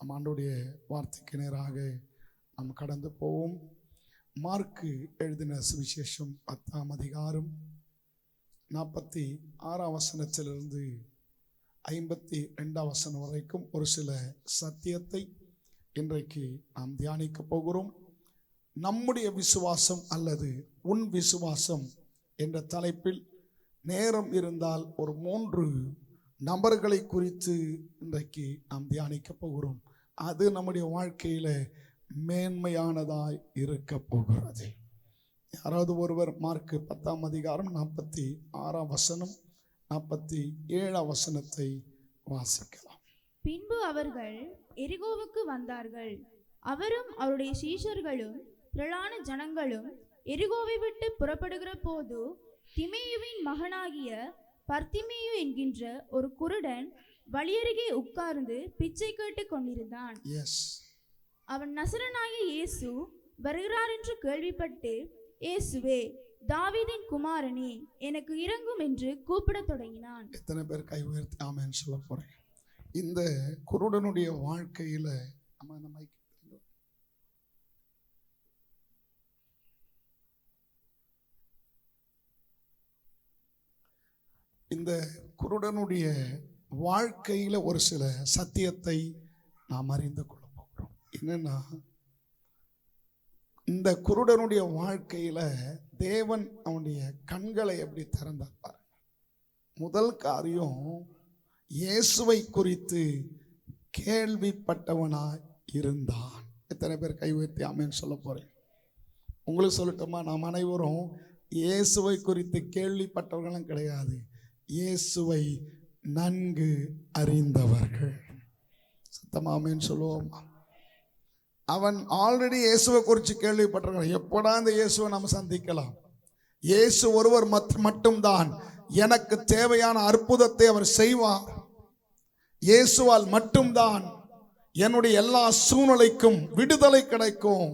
நம் ஆண்டவருடைய வார்த்தைக்கு நேராக நாம் கடந்து போவோம். மார்க்கு எழுதின சுவிசேஷம் 10ஆம் அதிகாரம் 46ஆம் வசனத்திலிருந்து 52ஆம் வசனம் வரைக்கும் ஒரு சில சத்தியத்தை இன்றைக்கு நாம் தியானிக்க போகிறோம். நம்முடைய விசுவாசம் அல்லது உன் விசுவாசம் என்ற தலைப்பில் நேரம் இருந்தால் ஒரு 3 நபர்களை குறித்து இன்றைக்கு நாம் தியானிக்க போகிறோம். அது நம்முடைய வாழ்க்கையில் மேன்மையானதாய் இருக்க போகிறது. யாராவது ஒருவர் மார்க்கு 10ஆம் அதிகாரம் 46ஆம் வசனம் 47ஆம் வசனத்தை வாசிக்கலாம். பின்பு அவர்கள் எரிகோவுக்கு வந்தார்கள். அவரும் அவருடைய சீஷர்களும் திரளான ஜனங்களும் எரிகோவை விட்டு புறப்படுகிற போது திமேயுவின் மகனாகிய பர்திமேயு என்கின்ற ஒரு குருடன் வழியருகே உட்கார்ந்து பிச்சை கேட்டுக் கொண்டிருந்தான். அவன் நசரனாகிய இயேசு வருகிறார் என்று கேள்விப்பட்டு, இயேசுவே, தாவீதின் குமாரனே, எனக்கு இரங்கும் என்று கூப்பிடத் தொடங்கினான். எத்தனை பேர் கை உயர்த்தி ஆமென் சொல்ல போறேன்? இந்த குருடனுடைய வாழ்க்கையில இந்த குருடனுடைய வாழ்க்கையில ஒரு சில சத்தியத்தை நாம் அறிந்து கொள்ள போகிறோம். என்னன்னா, இந்த குருடனுடைய வாழ்க்கையில தேவன் அவனுடைய கண்களை எப்படி திறந்தார் பாருங்க. முதல் காரியம், இயேசுவை குறித்து கேள்விப்பட்டவனாய் இருந்தான். எத்தனை பேர் கை உயர்த்தி ஆமென் சொல்ல போறேன்? உங்களுக்கு சொல்லட்டுமா? நாம் அனைவரும் இயேசுவை குறித்து கேள்விப்பட்டவர்களும் கிடையாது, இயேசுவை நன்கு அறிந்தவர்கள். சத்தமா ஆமென் சொல்லுவோம். அவன் ஆல்ரெடி இயேசுவை குறித்து கேள்விப்பட்டிருக்கிறான். எப்படா இந்த இயேசுவை நம்ம சந்திக்கலாம்? இயேசு ஒருவர் மட்டும்தான் எனக்கு தேவையான அற்புதத்தை அவர் செய்வார். இயேசுவால் மட்டும்தான் என்னுடைய எல்லா சூழ்நிலைக்கும் விடுதலை கிடைக்கும்.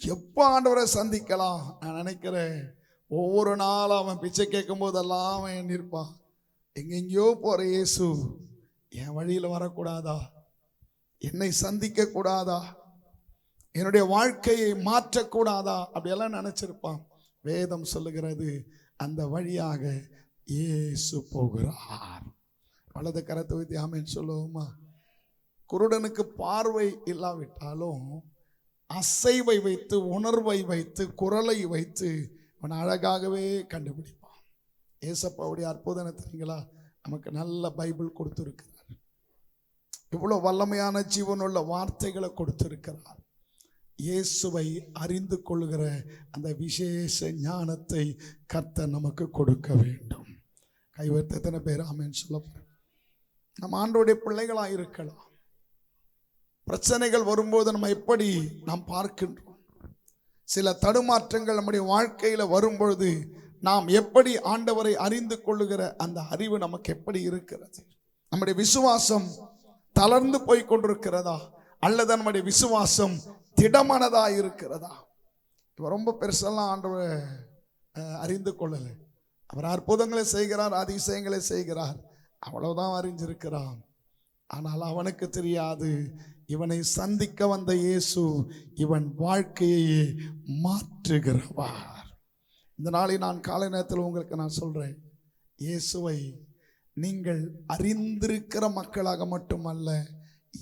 எப்போ ஆண்டவரை சந்திக்கலாம்? நான் நினைக்கிறேன், ஒவ்வொரு நாளும் அவன் பிச்சை கேட்கும் போதெல்லாம் அவன் எண்ணிருப்பான், எங்கெங்கயோ போற இயேசு என் வழியில் வரக்கூடாதா? என்னை சந்திக்க கூடாதா? என்னுடைய வாழ்க்கையை மாற்றக்கூடாதா? அப்படியெல்லாம் நினைச்சிருப்பான். வேதம் சொல்லுகிறது, அந்த வழியாக இயேசு போகிறார். வலது கரத்தை வைத்து ஆமென் சொல்லுவோமா? குருடனுக்கு பார்வை இல்லாவிட்டாலும் அசைவை வைத்து, உணர்வை வைத்து, குரலை வைத்து அவன் அழகாகவே கண்டுபிடிப்பான். ஏசப்பாவுடைய அற்புதம் தெரியுங்களா? நமக்கு நல்ல பைபிள் கொடுத்திருக்கிறார். இவ்வளோ வல்லமையான ஜீவனுள்ள வார்த்தைகளை கொடுத்திருக்கிறார். இயேசுவை அறிந்து கொள்கிற அந்த விசேஷ ஞானத்தை கர்த்தர் நமக்கு கொடுக்க வேண்டும். கைவர்த்த எத்தனை பேர் ஆமென் சொல்ல போறோம்? நம்ம ஆண்டவருடைய பிள்ளைகளாக இருக்கலாம். பிரச்சனைகள் வரும்போது நம்ம எப்படி நாம் பார்க்கின்றோம்? சில தடுமாற்றங்கள் நம்முடைய வாழ்க்கையில் வரும்பொழுது நாம் எப்படி ஆண்டவரை அறிந்து கொள்ளுகிற அந்த அறிவு நமக்கு எப்படி இருக்கிறது? நம்முடைய விசுவாசம் தளர்ந்து போய் கொண்டிருக்கிறதா, அல்லது நம்முடைய விசுவாசம் திடமானதா இருக்கிறதா? ரொம்ப பெருசெல்லாம் ஆண்டவரை அறிந்து கொள்ளலை. அவர் அற்புதங்களை செய்கிறார், அதிசயங்களை செய்கிறார், அவ்வளவுதான் அறிஞ்சிருக்கிறான். ஆனால் அவனுக்கு தெரியாது, இவனை சந்திக்க வந்த இயேசு இவன் வாழ்க்கையை மாற்றுகிறவர். இந்த நாளை நான் காலை நேரத்தில் உங்களுக்கு நான் சொல்றேன், இயேசுவை நீங்கள் அறிந்திருக்கிற மக்களாக மட்டுமல்ல,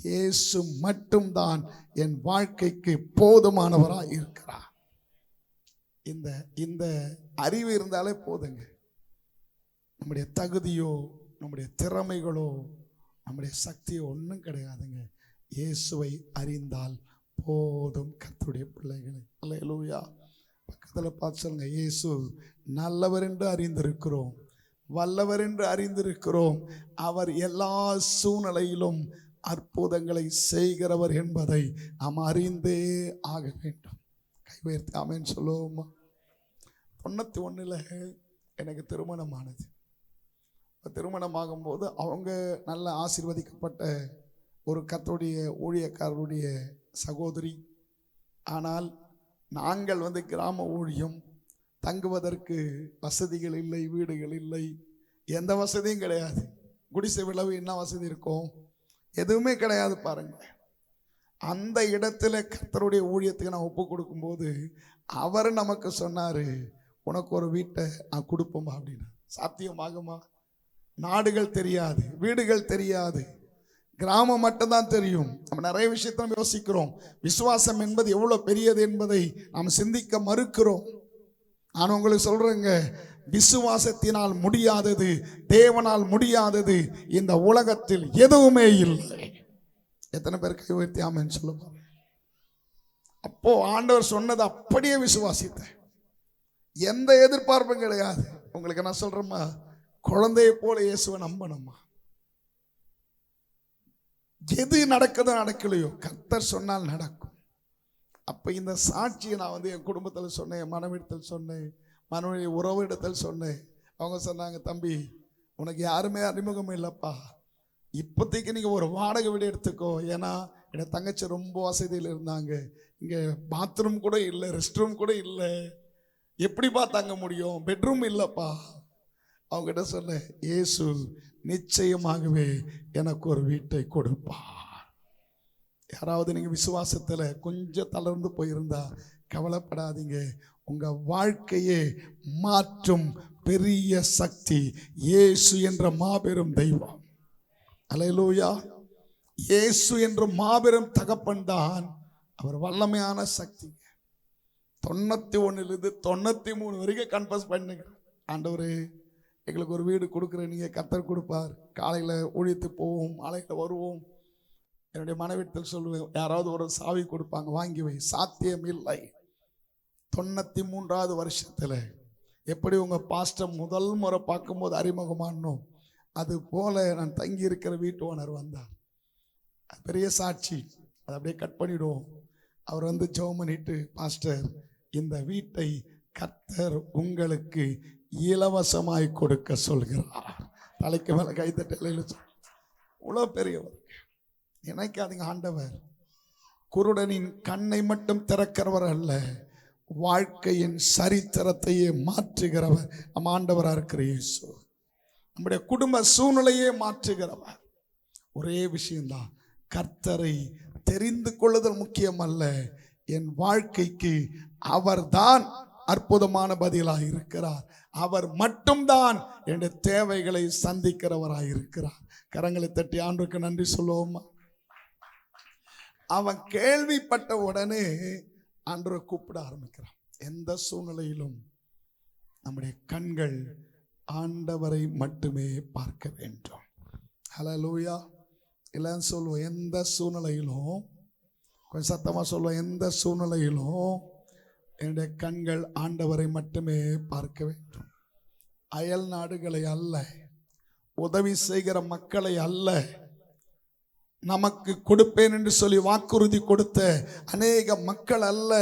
இயேசு மட்டும்தான் என் வாழ்க்கைக்கு போதுமானவராக இருக்கிறார். இந்த அறிவு இருந்தாலே போதுங்க. நம்முடைய தகுதியோ, நம்முடைய திறமைகளோ, நம்முடைய சக்தியோ ஒன்றும் கிடையாதுங்க. இயேசுவை அறிந்தால் போதும். கர்த்தருடைய பிள்ளைகளே, அல்லேலூயா. பக்கத்தில் பார்த்து சொல்லுங்க, இயேசு நல்லவர் என்று அறிந்திருக்கிறோம், வல்லவர் என்று அறிந்திருக்கிறோம். அவர் எல்லா சூழ்நிலையிலும் அற்புதங்களை செய்கிறவர் என்பதை நாம் அறிந்தே ஆக வேண்டும். கை உயர்த்தி ஆமென் சொல்லுவோமா? 91 எனக்கு திருமணமானது. திருமணமாகும்போது அவங்க நல்ல ஆசீர்வதிக்கப்பட்ட ஒரு கர்த்தருடைய ஊழியக்காரருடைய சகோதரி. ஆனால் நாங்கள் கிராம ஊழியம், தங்குவதற்கு வசதிகள் இல்லை, வீடுகள் இல்லை, எந்த வசதியும் கிடையாது. குடிசை விளவு என்ன வசதி இருக்கும்? எதுவுமே கிடையாது. பாருங்க, அந்த இடத்துல கர்த்தருடைய ஊழியத்துக்கு நான் ஒப்பு கொடுக்கும்போது அவர் நமக்கு சொன்னாரு, உனக்கு ஒரு வீட்டை நான் கொடுப்போமா அப்படின்னு. சாத்தியமாகுமா? நாடுகள் தெரியாது, வீடுகள் தெரியாது, கிராமம் மட்டும்தான் தெரியும். நம்ம நிறைய விஷயத்தை நம்ம யோசிக்கிறோம். விசுவாசம் என்பது எவ்வளவு பெரியது என்பதை நாம் சிந்திக்க மறுக்கிறோம். நான் உங்களுக்கு சொல்றேங்க, விசுவாசத்தினால் முடியாதது, தேவனால் முடியாதது இந்த உலகத்தில் எதுவுமே இல்லை. எத்தனை பேர் கை உயர்த்தி ஆமென் சொல்லுங்க. அப்போ ஆண்டவர் சொன்னது அப்படியே விசுவாசித்தேன். எந்த எதிர்பார்ப்பும் கிடையாது. உங்களுக்கு நான் சொல்றேம்மா, குழந்தையை போல இயேசுவை நம்பணும்மா. எது நடக்குதோ நடக்கலையோ கர்த்தர் சொன்னால் நடக்கும். அப்ப இந்த சாட்சியை நான் என் குடும்பத்தில் சொன்னேன், என் மனைவிடத்தில் சொன்னேன், மனைவி உறவிடத்தில் சொன்னேன். அவங்க சொன்னாங்க, தம்பி உனக்கு யாருமே அறிமுகம் இல்லைப்பா, இப்போதைக்கு நீங்கள் ஒரு வாடகை வீடு எடுத்துக்கோ. ஏன்னா என் தங்கச்சி ரொம்ப வசதியில் இருந்தாங்க, இங்கே பாத்ரூம் கூட இல்லை, ரெஸ்ட் ரூம் கூட இல்லை, எப்படிப்பா தங்க முடியும், பெட்ரூம் இல்லைப்பா. அவங்ககிட்ட சொன்னேன், இயேசு நிச்சயமாகவே எனக்கு ஒரு வீட்டை கொடுப்பார். யாராவது நீங்கள் விசுவாசத்தில் கொஞ்சம் தளர்ந்து போயிருந்தா கவலைப்படாதீங்க. உங்க வாழ்க்கையே மாற்றும் பெரிய சக்தி இயேசு என்ற மாபெரும் தெய்வம். அல்லேலூயா. இயேசு என்ற மாபெரும் தகப்பன் தான் அவர் வல்லமையான சக்தி. 91 93 வரைக்கும் கன்ஃபஸ் பண்ணுங்க, ஆண்டவரே எங்களுக்கு ஒரு வீடு கொடுக்குற, நீங்கள் கர்த்தர் கொடுப்பார். காலையில் ஊழியத்து போவோம், மாலையில் வருவோம். என்னுடைய மனைவிடத்தில் சொல்லுவேன், யாராவது ஒரு சாவி கொடுப்பாங்க, வாங்கி வை. சாத்தியம் இல்லை. 93வது வருஷத்தில் எப்படி உங்கள் பாஸ்டர் முதல் முறை பார்க்கும்போது அறிமுகமானோம், அது போல நான் தங்கி இருக்கிற வீட்டு ஓனர் வந்தார். பெரிய சாட்சி. அதை அப்படியே கட் பண்ணிவிடுவோம். அவர் ஜெபம் பண்ணிட்டு, பாஸ்டர் இந்த வீட்டை கர்த்தர் உங்களுக்கு இலவசமாய் கொடுக்க சொல்கிறார். தலைக்கு மேலே கைத்தட்டல. இவ்வளோ பெரியவர். நினைக்காதீங்க, ஆண்டவர் குருடனின் கண்ணை மட்டும் திறக்கிறவர் அல்ல, வாழ்க்கையின் சரித்திரத்தையே மாற்றுகிறவர் நம்ம ஆண்டவராக இருக்கிற இயேசு. நம்முடைய குடும்ப சூழ்நிலையே மாற்றுகிறவர். ஒரே விஷயம்தான், கர்த்தரை தெரிந்து கொள்ளுதல் முக்கியம் அல்ல, என் வாழ்க்கைக்கு அவர்தான் அற்புதமான பதிலாக இருக்கிறார். அவர் மட்டும்தான் என்னுடைய தேவைகளை சந்திக்கிறவராக இருக்கிறார். கரங்களை தட்டி ஆண்டவருக்கு நன்றி சொல்லுவோமா. அவன் கேள்விப்பட்ட உடனே ஆண்டவரை கூப்பிட ஆரம்பிக்கிறான். எந்த சூழ்நிலையிலும் நம்முடைய கண்கள் ஆண்டவரை மட்டுமே பார்க்க வேண்டும். ஹல்லேலூயா. இல்லைன்னு சொல்லுவோம், எந்த சூழ்நிலையிலும், கொஞ்சம் சத்தமாக சொல்லுவோம், எந்த சூழ்நிலையிலும் என்னுடைய கண்கள் ஆண்டவரை மட்டுமே பார்க்க வேண்டும். அயல் நாடுகளை அல்ல, உதவி செய்கிற மக்களை அல்ல, நமக்கு கொடுப்பேன் என்று சொல்லி வாக்குறுதி கொடுத்த அநேக மக்கள் அல்ல,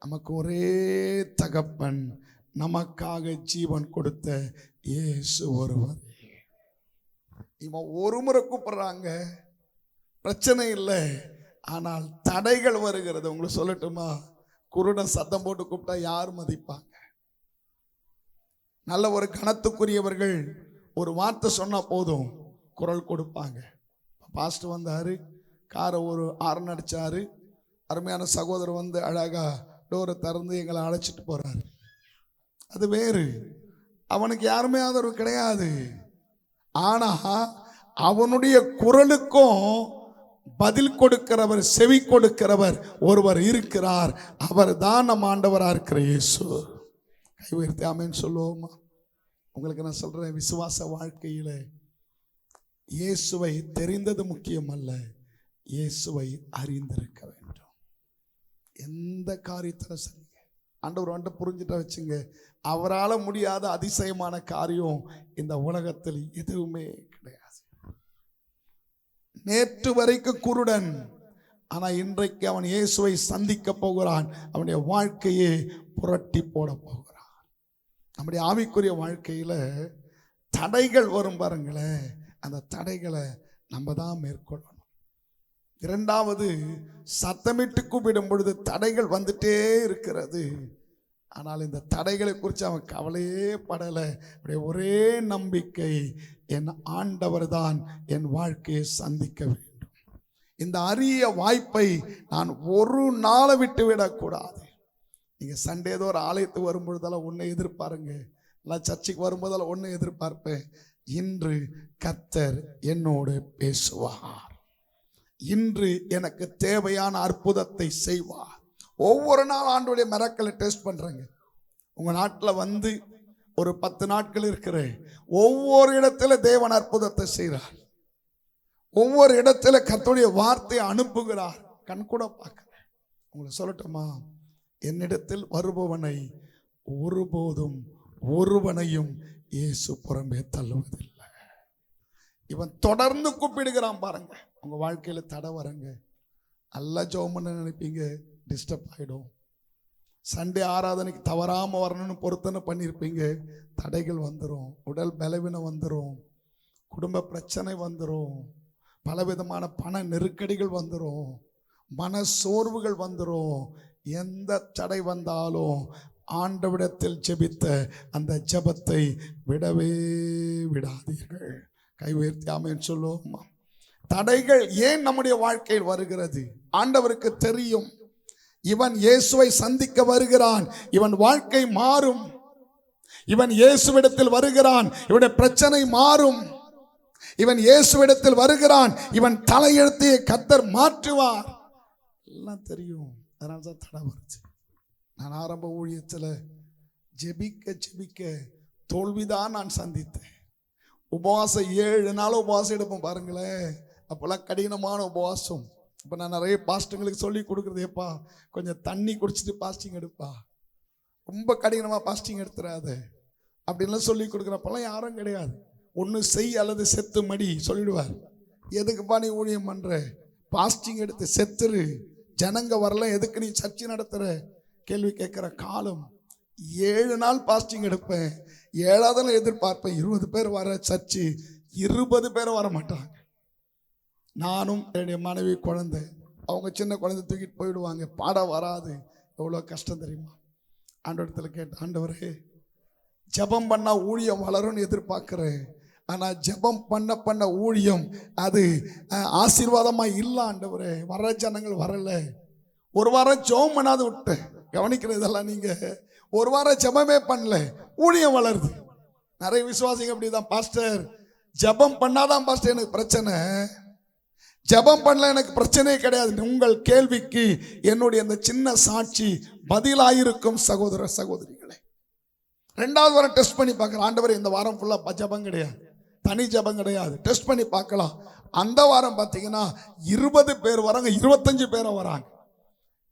நமக்கு ஒரே தகப்பன், நமக்காக ஜீவன் கொடுத்த இயேசு ஒருவர். இவன் ஒரு முறை கூப்பிடுறாங்க, பிரச்சனை இல்லை. ஆனால் தடைகள் வருகிறது. உங்களுக்கு சொல்லட்டுமா, குருடன் சத்தம் போட்டு கூப்பிட்டா யார் மதிப்பாங்க? நல்ல ஒரு கணத்துக்குரியவர்கள் ஒரு வார்த்தை சொன்னா போதும் குரல் கொடுப்பாங்க. பாஸ்டர் வந்தாரு, காரை ஒரு ஆரன் அடிச்சாரு, அருமையான சகோதரர் அழகா டோரை திறந்து எங்களை அழைச்சிட்டு போறாரு. அது வேறு. அவனுக்கு யாருமே ஆதரவு கிடையாது. ஆனா அவனுடைய குரலுக்கும் பதில் கொடுக்கிறவர், செவி கொடுக்கிறவர் ஒருவர் இருக்கிறார். அவர் தான் நம் ஆண்டவராக இருக்கிற இயேசு. கை உயர்த்தி ஆமென் சொல்லுவோமா. உங்களுக்கு நான் சொல்றேன், விசுவாச வாழ்க்கையில இயேசுவை தெரிந்தது முக்கியம் அல்ல, இயேசுவை அறிந்திருக்க வேண்டும். எந்த காரியத்தில் சரிங்க, ஆண்டவர் புரிஞ்சுட்டா வச்சுங்க, அவரால் முடியாத அதிசயமான காரியம் இந்த உலகத்தில் எதுவுமே கிடையாது. நேற்று வரைக்கும் குருடன், ஆனா இன்றைக்கு அவன் இயேசுவை சந்திக்க போகிறான். அவனுடைய வாழ்க்கையை புரட்டி போட போகிறான். நம்முடைய ஆவிக்குரிய வாழ்க்கையில தடைகள் வரும் பாருங்களேன், அந்த தடைகளை நம்ம தான் மேற்கொள்ளணும். இரண்டாவது, சத்தமிட்டு கூப்பிடும் பொழுது தடைகள் வந்துட்டே இருக்கிறது. ஆனால் இந்த தடைகளை குறித்து அவன் கவலையே படலை. ஒரே நம்பிக்கை, என் ஆண்டவர் தான் என் வாழ்க்கையை சந்திக்க வேண்டும். இந்த அரிய வாய்ப்பை நான் ஒரு நாளை விட்டு விடக்கூடாது. நீங்க சண்டே ஏதோ ஒரு ஆலயத்துக்கு வரும்பொழுதெல்லாம் ஒன்று எதிர்பாருங்க, நான் சர்ச்சுக்கு வரும்போதெல்லாம் ஒன்று எதிர்பார்ப்பேன், இன்று கர்த்தர் என்னோடு பேசுவார், இன்று எனக்கு தேவையான அற்புதத்தை செய்வார். ஒவ்வொரு நாள் ஆண்டோடைய மிராக்கிளை டெஸ்ட் பண்றேங்க. உங்க நாட்டில் வந்து ஒரு 10 நாட்கள் இருக்கிறேன், ஒவ்வொரு இடத்துல தேவன் அற்புதத்தை செய்கிறார், ஒவ்வொரு இடத்துல கர்த்தருடைய வார்த்தையை அனுப்புகிறார். கண்கூட பார்க்கிறேன். உங்களை சொல்லட்டுமா, என்னிடத்தில் வருபவனை ஒருபோதும் ஒருவனையும் இயேசு புறம்பே தள்ளுவதில்லை. இவன் தொடர்ந்து கூப்பிடுகிறான் பாருங்க. உங்க வாழ்க்கையில தடை வரங்க, நல்லா ஜெபம் பண்ண நினைப்பீங்க, டிஸ்டர்ப் ஆகிடும். சண்டே ஆராதனைக்கு தவறாமல் வரணும்னு பொருத்தனை பண்ணியிருப்பீங்க, தடைகள் வந்துடும், உடல் பலவீனம் வந்துடும், குடும்ப பிரச்சனை வந்துடும், பலவிதமான பண நெருக்கடிகள் வந்துடும், மன சோர்வுகள் வந்துடும். எந்த தடை வந்தாலும் ஆண்டவிடத்தில் ஜெபித்த அந்த ஜெபத்தை விடவே விடாதீர்கள். கை உயர்த்தி ஆமென் சொல்லுவோம். தடைகள் ஏன் நம்முடைய வாழ்க்கையில் வருகிறது? ஆண்டவருக்கு தெரியும். இவன் இயேசுவை சந்திக்க வருகிறான், இவன் வாழ்க்கை மாறும். இவன் இயேசுவிடத்தில் வருகிறான், இவனுடைய பிரச்சனை மாறும். இவன் இயேசுவிடத்தில் வருகிறான், இவன் தலையெழுத்தையை கர்த்தர் மாற்றுவார். எல்லாம் தெரியும், அதனால தான் தடை வருது. நான் ஆரம்ப ஊழியத்தில் ஜெபிக்க ஜெபிக்க தோல்விதான் நான் சந்தித்தேன். உபவாசம் 7 நாள் உபவாசம் எடுப்போம் பாருங்களேன். அப்போல்லாம் கடினமான உபவாசம். இப்போ நான் நிறைய பாஸ்டங்களுக்கு சொல்லி கொடுக்குறது, ஏப்பா கொஞ்சம் தண்ணி குடிச்சிட்டு பாஸ்டிங் எடுப்பா, ரொம்ப கடினமாக பாஸ்டிங் எடுத்துறாத அப்படின்லாம் சொல்லி கொடுக்குறப்பெல்லாம் யாரும் கிடையாது. ஒன்று செய் அல்லது செத்து மடி சொல்லிடுவார். எதுக்குப்பா நீ ஊழியம் பண்ணுற, பாஸ்டிங் எடுத்து செத்துரு, ஜனங்க வரல, எதுக்கு நீ சர்ச்சை நடத்துகிற கேள்வி கேட்குற காலம். 7 நாள் பாஸ்டிங் எடுப்பேன், 7ஆவது நாள் எதிர்பார்ப்பேன் 20 பேர் வர சர்ச்சு, 20 பேரும் வர மாட்டாங்க. நானும் என்னுடைய மனைவி குழந்தை, அவங்க சின்ன குழந்தை தூக்கிட்டு போயிடுவாங்க, பாட வராது. எவ்வளோ கஷ்டம் தெரியுமா? ஆண்டவரத்தில் கேட்டேன், ஆண்டவரே ஜெபம் பண்ணால் ஊழியம் வளரும்னு எதிர்பார்க்குறேன், ஆனால் ஜெபம் பண்ண பண்ண ஊழியம் அது ஆசீர்வாதமாக இல்லை ஆண்டவரே. வர ஜனங்கள் வரல. ஒரு வாரம் ஜெபம் பண்ணாது விட்டேன். கவனிக்கிறதெல்லாம் நீங்கள் ஒரு வாரம் ஜெபமே பண்ணல, ஊழியம் வளருது. நிறைய விசுவாசிங்க அப்படிதான், பாஸ்டர் ஜெபம் பண்ணாதான் பாஸ்டர் எனக்கு பிரச்சனை, ஜெபம் பண்ணல எனக்கு பிரச்சனையே கிடையாது. உங்கள் கேள்விக்கு என்னுடைய அந்த சின்ன சாட்சி பதிலாயிருக்கும் சகோதர சகோதரிகளே. 2வது வாரம் டெஸ்ட் பண்ணி பார்க்கலாம். ஆண்டவர் இந்த வாரம் ஃபுல்லாக ஜெபம் கிடையாது, தனி ஜெபம் கிடையாது, டெஸ்ட் பண்ணி பார்க்கலாம். அந்த வாரம் பார்த்தீங்கன்னா 20 பேர் வராங்க, 25 பேரை வராங்க.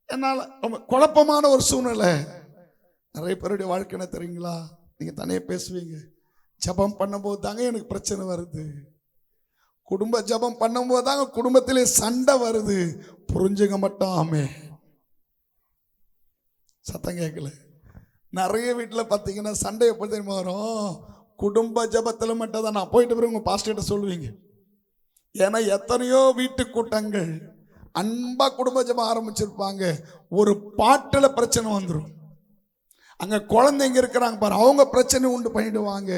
என்னால் ரொம்ப குழப்பமான ஒரு சூழ்நிலை. நிறைய பேருடைய வாழ்க்கை என்ன தெரியுங்களா, நீங்கள் தனியே பேசுவீங்க, ஜெபம் பண்ணும்போது தாங்க எனக்கு பிரச்சனை வருது, குடும்ப ஜெபம் பண்ணும்போது தாங்க குடும்பத்திலே சண்டை வருது. புரிஞ்சுக்க மாட்டாமே, சத்தம் கேட்கல. நிறைய வீட்டில் பார்த்தீங்கன்னா சண்டை எப்படி தெரியுமா வரும், குடும்ப ஜெபத்தில் மட்டும் தான். நான் போயிட்டு பிறகு உங்கள் பாஸ்டர்கிட்ட சொல்லுவீங்க. ஏன்னா எத்தனையோ வீட்டு கூட்டங்கள் அன்பா குடும்ப ஜெபம் ஆரம்பிச்சிருப்பாங்க, ஒரு பாட்டில் பிரச்சனை வந்துடும். அங்கே குழந்தைங்க இருக்கிறாங்க பாரு, அவங்க பிரச்சனை உண்டு பண்ணிடுவாங்க.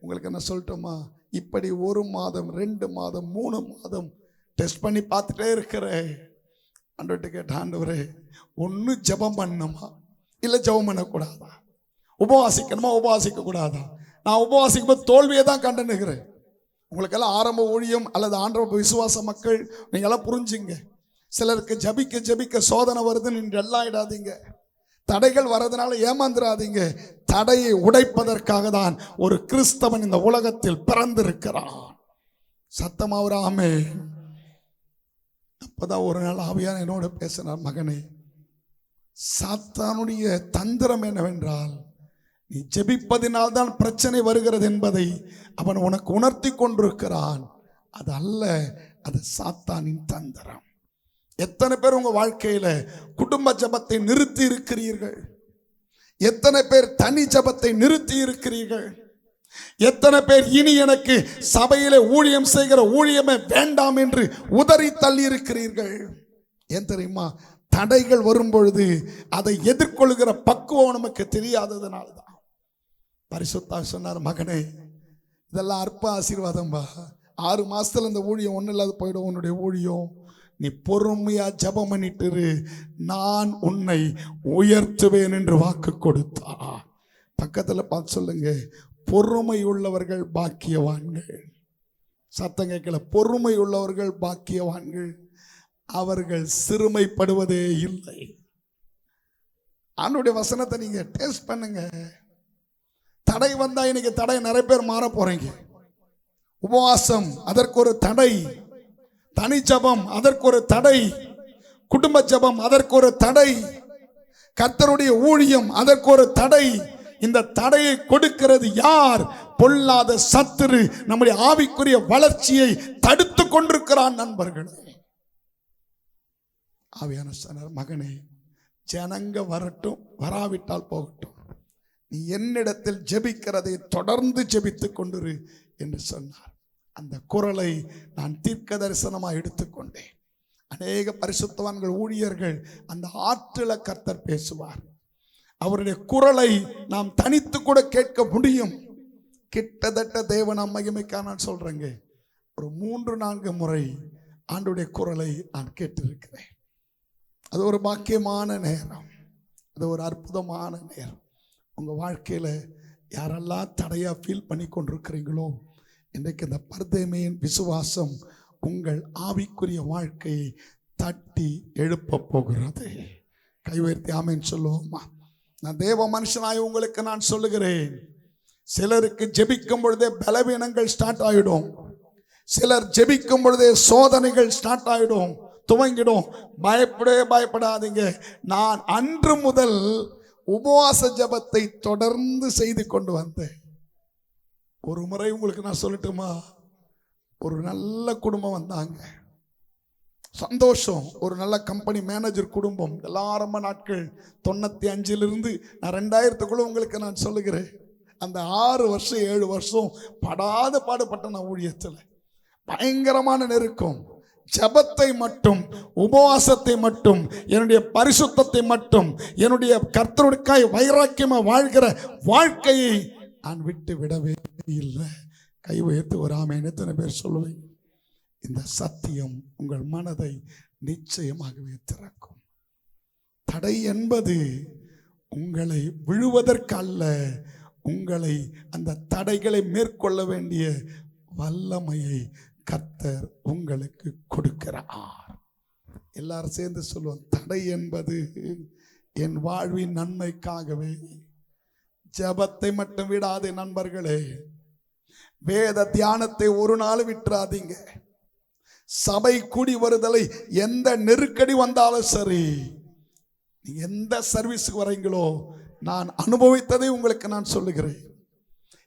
உங்களுக்கு என்ன சொல்லட்டுமா, இப்படி 1 மாதம் 2 மாதம் 3 மாதம் டெஸ்ட் பண்ணி பார்த்துட்டே இருக்கிறேன். ஆண்டவர்கிட்ட கேட்ட, ஆண்டவரே ஒன்று ஜெபம் பண்ணணுமா இல்லை ஜெபம் பண்ணக்கூடாதா, உபவாசிக்கணுமா உபவாசிக்க கூடாதா? நான் உபவாசிக்கும் போது தோல்வியை தான் கண்டுனுக்கிறேன். உங்களுக்கெல்லாம் ஆரம்ப ஊழியம் அல்லது ஆரம்ப விசுவாச மக்கள் நீங்கள்லாம் புரிஞ்சுங்க. சிலருக்கு ஜபிக்க ஜபிக்க சோதனை வருதுன்னு நீங்கள் எல்லாம் இடாதீங்க, தடைகள் வர்றதுனால ஏமாந்துடாதீங்க. தடையை உடைப்பதற்காக தான் ஒரு கிறிஸ்தவன் இந்த உலகத்தில் பிறந்திருக்கிறான். சத்தமாவராமே. அப்பதான் ஒரு நாள் ஆவியான என்னோட பேசினார், மகனே சாத்தானுடைய தந்திரம் என்னவென்றால், நீ ஜெபிப்பதினால் தான் பிரச்சனை வருகிறது என்பதை அவன் உனக்கு உணர்த்தி கொண்டிருக்கிறான். அது அல்ல, அது சாத்தானின் தந்திரம். எத்தனை பேர் உங்க வாழ்க்கையில குடும்ப ஜெபத்தை நிறுத்தி இருக்கிறீர்கள்? எத்தனை பேர் தனி ஜெபத்தை நிறுத்தி இருக்கிறீர்கள்? எத்தனை பேர் இனி எனக்கு சபையிலே ஊழியம் செய்கிற ஊழியமே வேண்டாம் என்று உதறி தள்ளி இருக்கிறீர்கள்? ஏன் தெரியுமா? தடைகள் வரும் பொழுது அதை எதிர்கொள்கிற பக்குவம் நமக்கு தெரியாததுனால தான். பரிசுத்தர் சொன்னார், மகனே இதெல்லாம் அற்ப ஆசீர்வாதம்பா, 6 மாசத்துல இந்த ஊழியம் ஒன்றும் இல்லாத போயிடும். உன்னுடைய ஊழியம் நீ பொறுமையா ஜெபம் பண்ணிட்டு இரு. நான் உன்னை உயர்த்துவேன் என்று வாக்கு கொடுத்தா. பக்கத்துல பார்த்து சொல்லுங்க, பொறுமை உள்ளவர்கள் பாக்கியவான்கள். சத்தம் கேட்கல. பொறுமை உள்ளவர்கள் பாக்கியவான்கள், அவர்கள் சிறுமைப்படுவதே இல்லை. ஆண்டவருடைய வசனத்தை நீங்க டேஸ்ட் பண்ணுங்க. தடை வந்தா இன்னைக்கு தடை நிறைய பேர் மாற போறீங்க. உபவாசம் அதற்கு ஒரு தடை, தனி ஜெபம் அதற்கு ஒரு தடை, குடும்ப ஜெபம் அதற்கு ஒரு தடை, கர்த்தருடைய ஊழியம் அதற்கு ஒரு தடை. இந்த தடையை கொடுக்கிறது யார்? பொல்லாத சத்துரு நம்முடைய ஆவிக்குரிய வளர்ச்சியை தடுத்து கொண்டிருக்கிறான். நண்பர்களே, ஆவியான சொன்னார், மகனே ஜனங்க வரட்டும், வராவிட்டால் போகட்டும், நீ என்னிடத்தில் ஜெபிக்கிறதை தொடர்ந்து ஜெபித்துக் கொண்டிரு என்று சொன்னார். அந்த குரலை நான் தீர்க்க தரிசனமாக எடுத்துக்கொண்டேன். அநேக பரிசுத்தவான்கள் ஊழியர்கள் அந்த ஆற்றில கர்த்தர் பேசுவார். அவருடைய குரலை நாம் தனித்து கூட கேட்க முடியும். கிட்டத்தட்ட தேவன் மகிமைக்காக நான் சொல்றேங்க, ஒரு 3-4 முறை ஆண்டுடைய குரலை நான் கேட்டிருக்கிறேன். அது ஒரு பாக்கியமான நேரம், அது ஒரு அற்புதமான நேரம். உங்க வாழ்க்கையில யாரெல்லாம் தடையா ஃபீல் பண்ணி கொண்டிருக்கிறீங்களோ, இன்றைக்கு இந்த பர்தேமியின் விசுவாசம் உங்கள் ஆவிக்குரிய வாழ்க்கையை தட்டி எழுப்ப போகிறது. கை உயர்த்தி ஆமென் சொல்லுவோமா? நான் தேவ மனுஷனாய் உங்களுக்கு நான் சொல்லுகிறேன், சிலருக்கு ஜெபிக்கும் பொழுதே பலவீனங்கள் ஸ்டார்ட் ஆயிடும். சிலர் ஜெபிக்கும் பொழுதே சோதனைகள் ஸ்டார்ட் ஆயிடும், துவங்கிடும். பயப்படாதீங்க. நான் அன்று முதல் உபவாச ஜெபத்தை தொடர்ந்து செய்து கொண்டு வந்தேன். ஒரு முறை உங்களுக்கு நான் சொல்லட்டுமா? ஒரு நல்ல குடும்பம் வந்தாங்க, சந்தோஷம். ஒரு நல்ல கம்பெனி மேனேஜர் குடும்பம். எல்லாரும் ரொம்ப நாட்கள் 95 நான் 2000 உங்களுக்கு நான் சொல்லுகிறேன். அந்த 6 வருஷம் 7 வருஷம் படாத பாடுபட்ட நான் ஊழியத்தில் பயங்கரமான நெருக்கம். ஜபத்தை மட்டும், உபவாசத்தை மட்டும், என்னுடைய பரிசுத்தத்தை மட்டும், என்னுடைய கர்த்தருக்காய் வைராக்கியமா வாழ்கிற வாழ்க்கையை நான் விட்டு விடவே இல்லை. கை உயர்த்து ஒரு ஆமென் எத்தனை பேர் சொல்லுவீங்க? இந்த சத்தியம் உங்கள் மனதை நிச்சயமாகவே திறக்கும். தடை என்பது உங்களை விழுவதற்கு அல்ல, உங்களை அந்த தடைகளை மேற்கொள்ள வேண்டிய வல்லமையை கர்த்தர் உங்களுக்கு கொடுக்கிறார். எல்லாரும் சேர்ந்து சொல்லுவோம், தடை என்பது என் வாழ்வின் நன்மைக்காகவே. ஜபத்தை மட்டும் விடாதே நண்பர்களே, வேத தியானத்தை ஒரு நாள் விட்டுறாதீங்க. சபை கூடி வருதலை எந்த நெருக்கடி வந்தாலும் சரி, நீங்க எந்த சர்வீஸுக்கு வரீங்களோ, நான் அனுபவித்ததை உங்களுக்கு நான் சொல்லுகிறேன்.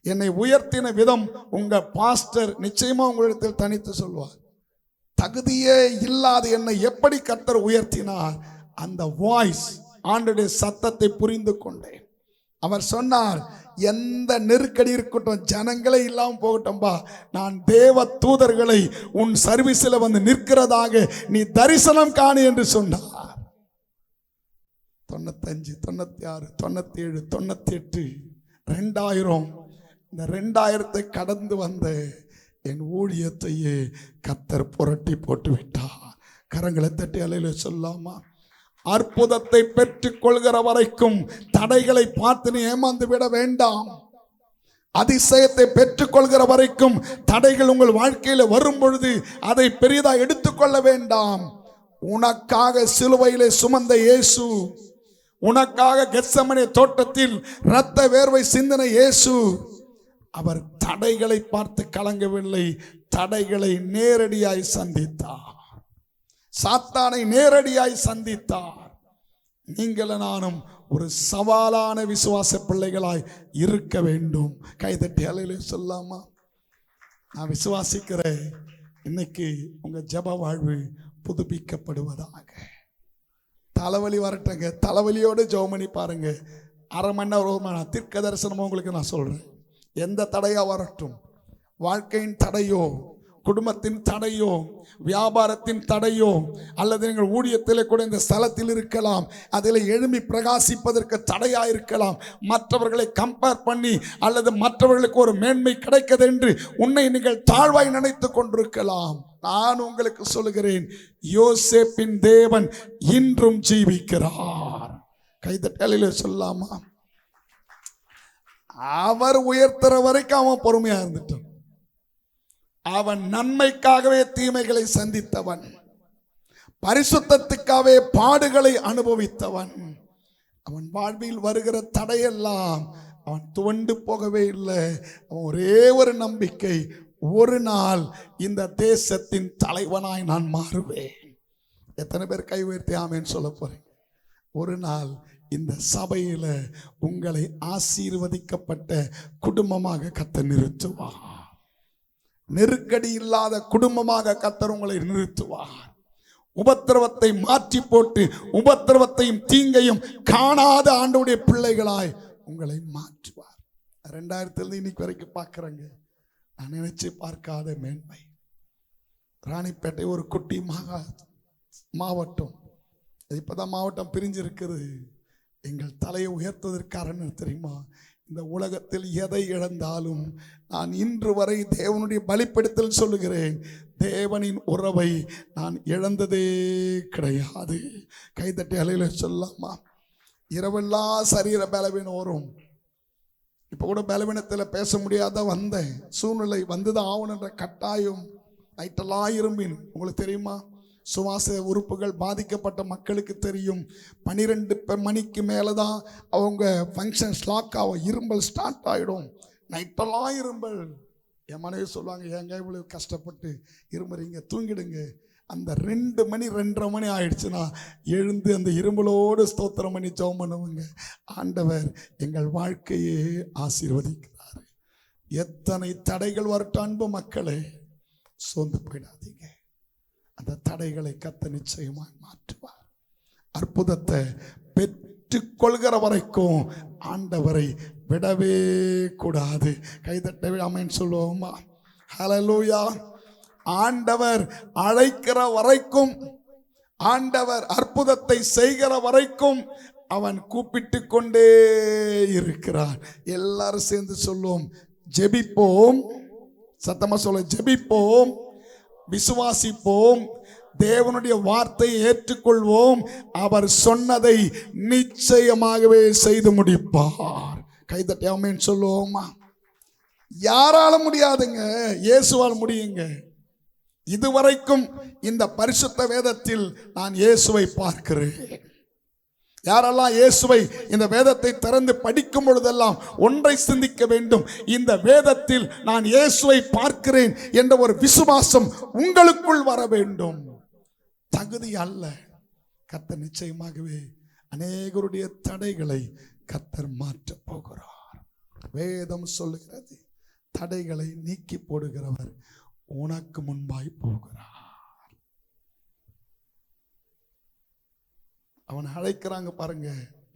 என்னை உயர்த்தின விதம் உங்க பாஸ்டர் நிச்சயமா உங்களிடத்தில் தனித்து சொல்வார். தகுதியே இல்லாத என்னை எப்படி கர்த்தர் உயர்த்தினார், அந்த வாய்ஸ் ஆண்டவருடைய சத்தத்தை புரிந்து கொண்டேன். அவர் சொன்னார், எந்த நெருக்கடி இருக்கட்டும், ஜனங்களே இல்லாமல் போகட்டும்பா, நான் தேவ தூதர்களை உன் சர்வீஸில் வந்து நிற்கிறதாக நீ தரிசனம் காணு என்று சொன்னார். 95, 96, 97, 98, 2000, இந்த 2000 கடந்து வந்த என் ஊழியத்தையே கர்த்தர் புரட்டி போட்டு விட்டார். கரங்களை தட்டி அலையில சொல்லாமா? அற்புதத்தை பெற்றுக் கொள்கிற வரைக்கும் தடைகளை பார்த்து நீ ஏமாந்து விட வேண்டாம். அதிசயத்தை பெற்றுக் கொள்கிற வரைக்கும் தடைகள் உங்கள் வாழ்க்கையில் வரும் பொழுது அதை பெரிதாக எடுத்துக்கொள்ள வேண்டாம். உனக்காக சிலுவையிலே சுமந்த இயேசு, உனக்காக கெத்செமனே தோட்டத்தில் இரத்த வேர்வை சிந்தின இயேசு, அவர் தடைகளை பார்த்து கலங்கவில்லை, தடைகளை நேரடியாய் சந்தித்தார். சாத்தானை நேரடியாய் சந்தித்தார். நீங்கள் நானும் ஒரு சவாலான விசுவாச பிள்ளைகளாய் இருக்க வேண்டும். கைதட்டி அலையில சொல்லாமா? நான் விசுவாசிக்கிறேன், இன்னைக்கு உங்க ஜெப வாழ்வு புதுப்பிக்கப்படுவதாக. தலைவலி வரட்டங்க, தலைவலியோடு ஜெபம் பண்ணி பாருங்க. அரை மணி நேரம் 1 மணி நேரம் தீர்க்க தரிசனமா உங்களுக்கு நான் சொல்றேன். எந்த தடையா வரட்டும், வாழ்க்கையின் தடையோ, குடும்பத்தின் தடையோ, வியாபாரத்தின் தடையோ, அல்லது நீங்கள் ஊழியத்தில் கூட இந்த ஸ்தலத்தில் இருக்கலாம், அதில் எழும்பி பிரகாசிப்பதற்கு தடையாக இருக்கலாம். மற்றவர்களை கம்பேர் பண்ணி அல்லது மற்றவர்களுக்கு ஒரு மேன்மை கிடைக்கிறது என்று உன்னை நீங்கள் தாழ்வாய் நினைத்து கொண்டிருக்கலாம். நான் உங்களுக்கு சொல்லுகிறேன், யோசேப்பின் தேவன் இன்றும் ஜீவிக்கிறார். கைதட்டலிலே சொல்லாமா? அவர் உயர்த்துற வரைக்கும் அவன் பொறுமையா இருந்துட்டான். அவன் நன்மைக்காகவே தீமைகளை சந்தித்தவன், பரிசுத்தத்துக்காகவே பாடுகளை அனுபவித்தவன். அவன் வாழ்வில் வருகிற தடையெல்லாம் அவன் துவண்டு போகவே இல்லை. அவன் ஒரே ஒரு நம்பிக்கை, ஒரு நாள் இந்த தேசத்தின் தலைவனாய் நான் மாறுவேன். எத்தனை பேர் கை உயர்த்தி ஆமேன்னு சொல்ல போறீங்க? ஒரு நாள் இந்த சபையில உங்களை ஆசீர்வதிக்கப்பட்ட குடும்பமாக கர்த்தர் நிறுத்துவார். நெருக்கடி இல்லாத குடும்பமாக கர்த்தர் உங்களை நிறுத்துவார். உபத்திரவத்தை மாற்றி போட்டு உபத்திரவத்தையும் தீங்கையும் காணாத ஆண்டவருடைய பிள்ளைகளாய் உங்களை மாற்றுவார். 2000 இன்னைக்கு வரைக்கும் பார்க்குறேங்க, நான் நினைச்சு பார்க்காத மேன்மை. ராணிப்பேட்டை ஒரு குட்டி மாவட்டம், இப்போதான் மாவட்டம் பிரிஞ்சிருக்கிறது. எங்கள் தலையை உயர்த்துவதற்கு காரணம் தெரியுமா? இந்த உலகத்தில் எதை இழந்தாலும் நான் இன்று வரை தேவனுடைய பலிப்படுத்தல் சொல்லுகிறேன், தேவனின் உறவை நான் இழந்ததே கிடையாது. கைதட்டி அலையில சொல்லாமா? இரவெல்லாம் சரீர பலவீனம் வரும். இப்போ கூட பலவீனத்தில் பேச முடியாத வந்தேன், சூழ்நிலை வந்துதான் ஆகணுன்ற கட்டாயம். நைட்டெல்லாம் இரும்பின். உங்களுக்கு தெரியுமா? சுவாச உறுப்புகள் பாதிக்கப்பட்ட மக்களுக்கு தெரியும். 12 மணிக்கு மேலே தான் அவங்க ஃபங்க்ஷன் ஸ்லாக் ஆகும், இரும்பல் ஸ்டார்ட் ஆகிடும். நைட்டெல்லாம் இரும்பல். என் மனைவி சொல்லுவாங்க, ஏங்க இவ்வளோ கஷ்டப்பட்டு இருமுறீங்க, தூங்கிடுங்க. அந்த 2 மணி 2:30 மணி ஆயிடுச்சுன்னா எழுந்து அந்த இரும்பலோடு ஸ்தோத்திரம் பண்ணி ஜெபம் பண்ணுவாங்க. ஆண்டவர் எங்கள் வாழ்க்கையே ஆசீர்வதிக்கிறார். எத்தனை தடைகள் வரட்டும் அன்பு மக்களே, சோர்ந்து போயிடாதீங்க. அந்த தடைகளை கர்த்தர் நிச்சயமாய் மாற்றுவார். அற்புதத்தை பெற்றுக்கொள்கிற வரைக்கும் ஆண்டவரை விடவே கூடாது. கைதட்டவே ஆமென் சொல்லுவோமா? ஹல்லேலூயா. ஆண்டவர் அழைக்கிற வரைக்கும், ஆண்டவர் அற்புதத்தை செய்கிற வரைக்கும் அவன் கூப்பிட்டு கொண்டே இருக்கிறார். எல்லாரும் சேர்ந்து சொல்லுவோம், ஜெபிப்போம். சத்தமா சொல்ல, ஜெபிப்போம், விசுவாசிப்போம், தேவனுடைய வார்த்தையை ஏற்றுக்கொள்வோம். அவர் சொன்னதை நிச்சயமாகவே செய்து முடிப்பார். கைதட்டி ஆமென் சொல்லுவோமா? யாரால முடியாதுங்க, இயேசுவால் முடியுங்க. இதுவரைக்கும் இந்த பரிசுத்த வேதத்தில் நான் இயேசுவை பார்க்கிறேன். யாரெல்லாம் இயேசுவை இந்த வேதத்தை திறந்து படிக்கும் பொழுதெல்லாம் ஒன்றை சிந்திக்க வேண்டும், இந்த வேதத்தில் நான் இயேசுவை பார்க்கிறேன் என்ற ஒரு விசுவாசம் உங்களுக்குள் வர வேண்டும். தகுதி அல்ல, கர்த்தர் நிச்சயமாகவே அநேகருடைய தடைகளை கர்த்தர் மாற்றப் போகிறார். வேதம் சொல்லுகிறது, தடைகளை நீக்கி போடுகிறவர் உனக்கு முன்பாய் போகிறார். அவனை அழைக்கிறாங்க பாருங்க.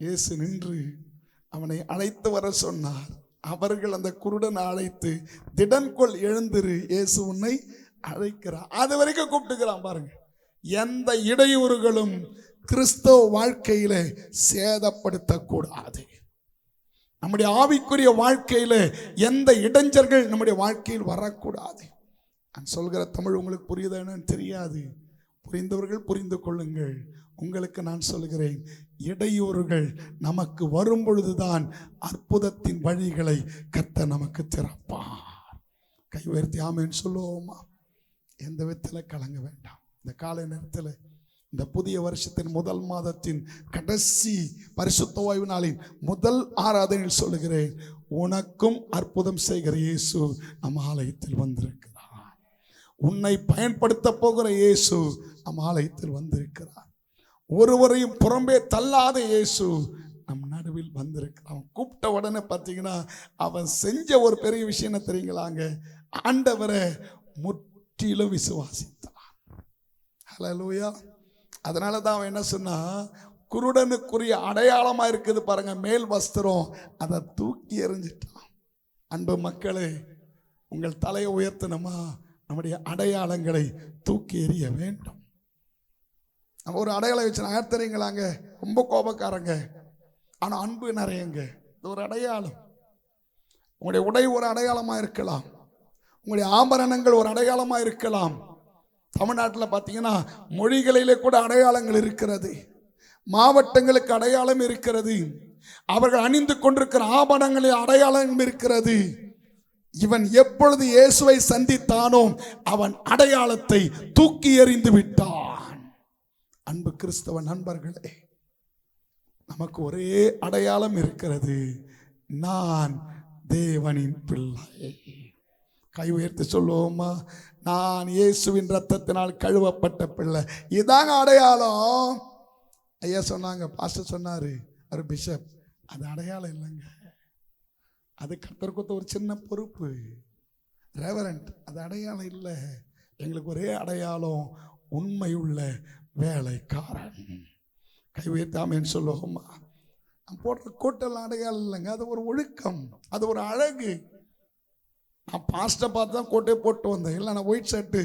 இயேசு நின்று அவனை அழைத்து வர சொன்னார். அவர்கள் அந்த குருடனை அழைத்து, திடன்கொள், எழுந்திரு, இயேசு உன்னை அழைக்கிறார். அது வரைக்கும் கூப்பிட்டுக்கிறான் பாருங்க. எந்த இடையூறுகளும் கிறிஸ்தவ வாழ்க்கையில சேதப்படுத்தக்கூடாது. நம்முடைய ஆவிக்குரிய வாழ்க்கையில எந்த இடைஞ்சல்கள் நம்முடைய வாழ்க்கையில் வரக்கூடாது. நான் சொல்கிற தமிழ் உங்களுக்கு புரியுதான்னு தெரியாது, புரிந்தவர்கள் புரிந்து கொள்ளுங்கள். உங்களுக்கு நான் சொல்கிறேன், இடையூறுகள் நமக்கு வரும் பொழுதுதான் அற்புதத்தின் வழிகளை கர்த்தர் நமக்கு திறப்பார். கை உயர்த்தி ஆமென் சொல்லுவோமா? எந்த விதத்தில் கலங்க வேண்டாம். இந்த காலை நேரத்தில், இந்த புதிய வருஷத்தின் முதல் மாதத்தின் கடைசி பரிசுத்த ஓய்வு நாளின் முதல் ஆராதனையில் சொல்லுகிறேன், உனக்கும் அற்புதம் செய்கிற இயேசு நம் ஆலயத்தில் வந்திருக்கிறார். உன்னை பயன்படுத்த போகிற இயேசு நம் ஆலயத்தில் வந்திருக்கிறார். ஒருவரையும் புறம்பே தள்ளாத இயேசு நம் நடுவில் வந்திருக்கிறான். அவன் கூப்பிட்ட உடனே பார்த்தீங்கன்னா அவன் செஞ்ச ஒரு பெரிய விஷயம் என்ன தெரியுங்களாங்க? ஆண்டவரை முற்றிலும் விசுவாசித்தான். ஹல்லேலூயா. அதனால தான் அவன் என்ன சொன்னா, குருடனுக்குரிய அடையாளமா இருக்குது பாருங்க மேல் வஸ்திரம், அதை தூக்கி எறிஞ்சிட்டான். அன்பு மக்களே, உங்கள் தலையை உயர்த்தணுமா? நம்முடைய அடையாளங்களை தூக்கி எறிய வேண்டும். நம்ம ஒரு அடையாளம் வச்சு யார் தெரியுங்களாங்க? ரொம்ப கோபக்காரங்க, ஆனா அன்பு நிறையங்க. இது ஒரு அடையாளம். உங்களுடைய உடை ஒரு அடையாளமா இருக்கலாம், உங்களுடைய ஆபரணங்கள் ஒரு அடையாளமா இருக்கலாம். தமிழ்நாட்டில் பார்த்தீங்கன்னா மொழிகளிலே கூட அடையாளங்கள் இருக்கிறது, மாவட்டங்களுக்கு அடையாளம் இருக்கிறது, அவர்கள் அணிந்து கொண்டிருக்கிற ஆபரணங்களில் அடையாளம் இருக்கிறது. இவன் எப்பொழுது இயேசுவை சந்தித்தானோ அவன் அடையாளத்தை தூக்கி எறிந்து விட்டான். அன்பு கிறிஸ்தவ நண்பர்களே, நமக்கு ஒரே அடையாளம் இருக்கிறது, நான் தேவனின் பிள்ளை. கை உயர்த்தி சொல்லுவோமா? நான் இயேசுவின் ரத்தத்தினால் கழுவப்பட்ட பிள்ளை. இதாங்க அடையாளம். ஐயா சொன்னாங்க, பாஸ்டர் சொன்னாரு, ஒரு பிஷப், அது அடையாளம் இல்லைங்க, அது கர்த்தருக்கு ஒரு சின்ன பொறுப்பு. ரெவரண்ட், அது அடையாளம் இல்லை. எங்களுக்கு ஒரே அடையாளம், உண்மையுள்ள வேலைக்காரன். கை உயர்த்தாமேன்னு சொல்லுவோமா? போடுற கோட்டெல்லாம் அடையாளம் இல்லைங்க, அது ஒரு ஒழுக்கம், அது ஒரு அழகு. நான் பாஸ்டை பார்த்து தான் கோட்டை போட்டு வந்தேன். இல்லை, நான் ஒயிட் ஷர்ட்டு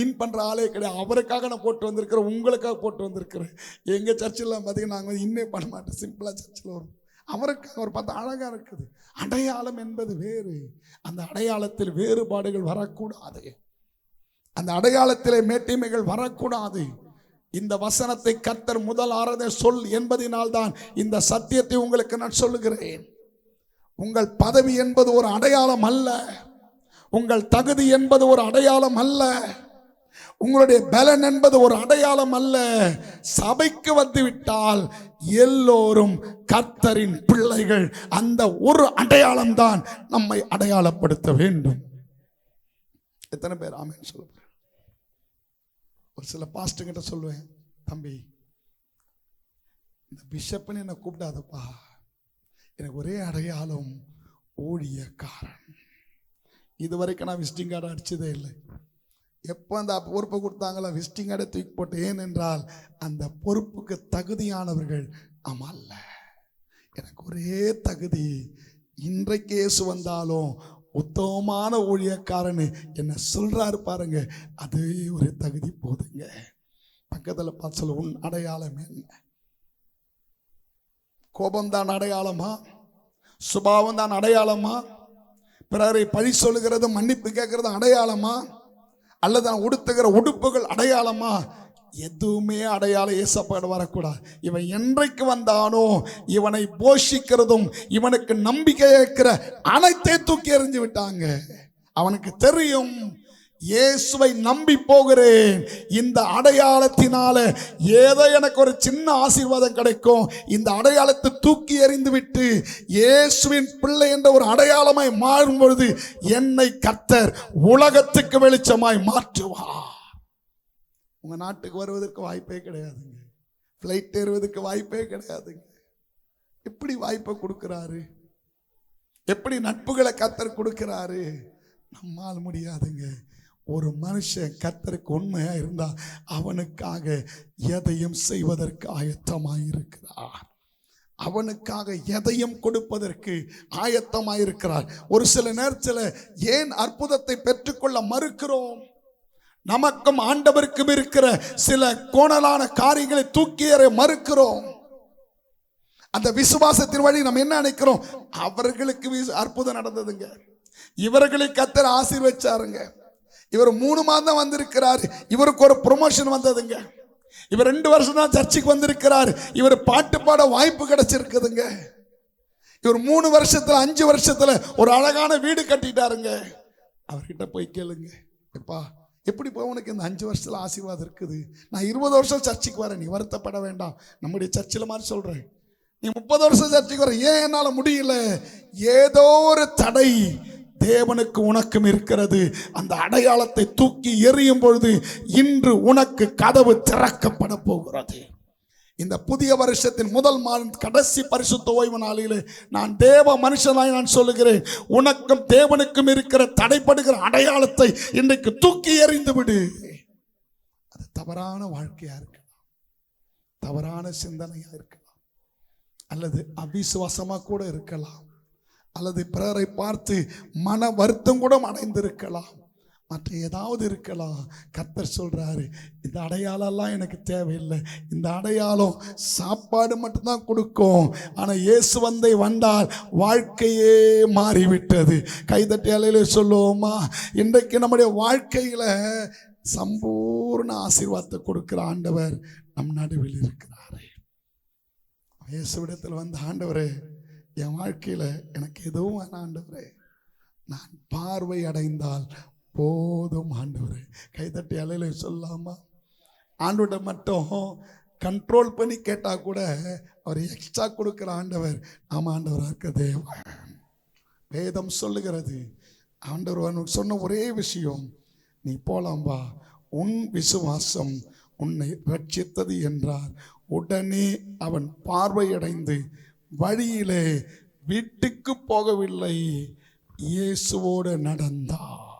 இன் பண்ணுற ஆளே கிடையாது. அவருக்காக நான் போட்டு வந்திருக்கிறேன், உங்களுக்காக போட்டு வந்திருக்கிறேன். எங்கள் சர்ச்சில் பார்த்தீங்கன்னா நாங்கள் இன்னே பண்ண மாட்டோம், சிம்பிளாக சர்ச்சில் வரும். அவருக்காக அவர் பார்த்தா அழகாக இருக்குது. அடையாளம் என்பது வேறு. அந்த அடையாளத்தில் வேறுபாடுகள் வரக்கூடாது, அந்த அடையாளத்திலே மேட்டிமைகள் வரக்கூடாது. இந்த வசனத்தை கர்த்தர் முதல் ஆராதனை சொல் என்பதினால் தான் இந்த சத்தியத்தை உங்களுக்கு நான் சொல்லுகிறேன். உங்கள் பதவி என்பது ஒரு அடையாளம் அல்ல, உங்கள் தகுதி என்பது ஒரு அடையாளம் அல்ல, உங்களுடைய பலன் என்பது ஒரு அடையாளம் அல்ல. சபைக்கு வந்துவிட்டால் எல்லோரும் கர்த்தரின் பிள்ளைகள். அந்த ஒரு அடையாளம் தான் நம்மை அடையாளப்படுத்த வேண்டும். எத்தனை பேர் ஆமென் சொல்லுங்க? ஒரு சில பாஸ்டர்கிட்ட சொல்லுவேன், தம்பி, இந்த பிஷப்னு என்னை கூப்பிடாதப்பா, எனக்கு ஒரே அடையாளம், ஊழியக்காரன். இது வரைக்கும் நான் விசிட்டிங் கார்டு அடிச்சதே இல்லை. எப்போ அந்த பொறுப்பை கொடுத்தாங்களோ விசிட்டிங் கார்டை தூக்கி போட்டு. ஏனென்றால் அந்த பொறுப்புக்கு தகுதியானவர்கள் நாம் அல்ல. எனக்கு ஒரே தகுதி, இன்றைக்கு இயேசு வந்தாலும் உத்தமமான ஊழியக்காரன்னு என்ன சொல்றாரு பாருங்க, அதே ஒரு தகுதி போதுங்க. பக்கத்தில் பார்த்து சொல்ல, உன் அடையாளம் என்ன? கோபம்தான் அடையாளமா? சுபாவம் தான் அடையாளமா? பிறரை பழி சொல்லுகிறது, மன்னிப்பு கேட்கறது அடையாளமா? அல்லது நான் உடுத்துகிற உடுப்புகள் அடையாளமா? எதுவுமே அடையாளம் ஏசப்பாடு வரக்கூடாது. இவன் என்றைக்கு வந்தானோ இவனை போஷிக்கிறதும் இவனுக்கு நம்பிக்கை இருக்கிற அனைத்தை தூக்கி எறிஞ்சு விட்டாங்க. அவனுக்கு தெரியும், இயேசுவை நம்பி போகிறேன், இந்த அடையாளத்தினால ஏதோ எனக்கு ஒரு சின்ன ஆசீர்வாதம் கிடைக்கும். இந்த அடையாளத்தை தூக்கி எறிந்து விட்டு இயேசுவின் பிள்ளை என்ற ஒரு அடையாளமாய் மாறும் பொழுது என்னை கர்த்தர் உலகத்துக்கு வெளிச்சமாய் மாற்றுவார். உங்க நாட்டுக்கு வருவதற்கு வாய்ப்பே கிடையாதுங்க, ஃப்ளைட் ஏறுவதற்கு வாய்ப்பே கிடையாதுங்க. எப்படி வாய்ப்பை கொடுக்கிறாரு? எப்படி நட்புகளை கர்த்தர் கொடுக்கிறாரு? நம்மால் முடியாதுங்க. ஒரு மனுஷன் கர்த்தருக்கு உண்மையா இருந்தா அவனுக்காக எதையும் செய்வதற்கு ஆயத்தமாயிருக்கிறார், அவனுக்காக எதையும் கொடுப்பதற்கு ஆயத்தமாயிருக்கிறார். ஒரு சில நேரத்தில் ஏன் அற்புதத்தை பெற்றுக்கொள்ள மறுக்கிறோம்? நமக்கும் ஆண்டவருக்கும் இருக்கிற சில கோணலான காரியங்களை தூக்கி எறிய மறுக்கிறோம். அந்த விசுவாசத்தின் வழி நம்ம என்ன நினைக்கிறோம்? அவர்களுக்கு அற்புதம் நடந்ததுங்க, இவர்களை கர்த்தர் ஆசீர்வதிச்சாருங்க, இவர் 3 மாதம் வந்திருக்கிறார், இவருக்கு ஒரு ப்ரொமோஷன் வந்ததுங்க, இவர் 2 வருஷம் தான் சர்ச்சுக்கு வந்திருக்கிறார், இவர் பாட்டு பாட வாய்ப்பு கிடைச்சிருக்குதுங்க, இவர் 3 வருஷத்துல 5 வருஷத்துல ஒரு அழகான வீடு கட்டிட்டாருங்க. அவர்கிட்ட போய் கேளுங்க, எப்பா எப்படி உனக்கு இந்த 5 வருஷத்துல ஆசீர்வாதம் இருக்குது? நான் 20 வருஷம் சர்ச்சுக்கு வரேன், நீ வருத்தப்பட வேண்டாம், நம்முடைய சர்ச்சில் மாதிரி சொல்றேன். நீ 30 வருஷம் சர்ச்சுக்கு வர, ஏன் என்னால முடியல? ஏதோ ஒரு தடை தேவனுக்கு உனக்கும் இருக்கிறது. அந்த அடையாளத்தை தூக்கி எறியும் பொழுது இன்று உனக்கு கதவு திறக்கப்பட போகிறது. இந்த புதிய வருஷத்தின் முதல் கடைசி பரிசுத்த ஓய்வு நாளிலே நான் தேவ மனுஷனாய் நான் சொல்லுகிறேன், உனக்கும் தேவனுக்கும் இருக்கிற தடைப்படுகிற அடையாளத்தை இன்றைக்கு தூக்கி எறிந்து விடு. அது தவறான வாழ்க்கையா இருக்கலாம், தவறான சிந்தனையா இருக்கலாம், அல்லது அவிசுவாசமா கூட இருக்கலாம், அல்லது பிறரை பார்த்து மன வருத்தம் கூட அடைந்திருக்கலாம். மற்ற ஏதாவது இருக்கலாம். கர்த்தர் சொல்றாரு, இந்த அடையாளம்லாம் எனக்கு தேவையில்லை. இந்த அடையாளம் சாப்பாடு மட்டும்தான் கொடுக்கும். ஆனால் இயேசு வந்தால் வாழ்க்கையே மாறிவிட்டது. கைதட்டி அலையில சொல்லுவோமா? இன்றைக்கு நம்முடைய வாழ்க்கையில சம்பூர்ண ஆசீர்வாதத்தை கொடுக்கிற ஆண்டவர் நம் நடுவில் இருக்கிறாரே. இயேசுவிடத்தில் வந்த ஆண்டவரே, என் வாழ்க்கையில எனக்கு எதுவும் வேணாம் ஆண்டவரே, நான் பார்வை அடைந்தால் போதும் ஆண்டவரே. கைதட்டி அலையில சொல்லாமா? ஆண்டவரை மட்டும் கண்ட்ரோல் பண்ணி கேட்டா கூட அவர் எக்ஸ்ட்ரா கொடுக்கிற ஆண்டவர் நாம ஆண்டவராக இருக்க தேவன். வேதம் சொல்லுகிறது, ஆண்டவர் சொன்ன ஒரே விஷயம், நீ போலாம் வா, உன் விசுவாசம் உன்னை ரட்சித்தது என்றார். உடனே அவன் பார்வையடைந்து வழியிலே வீட்டுக்கு போகவில்லை, இயேசுவோடு நடந்தார்.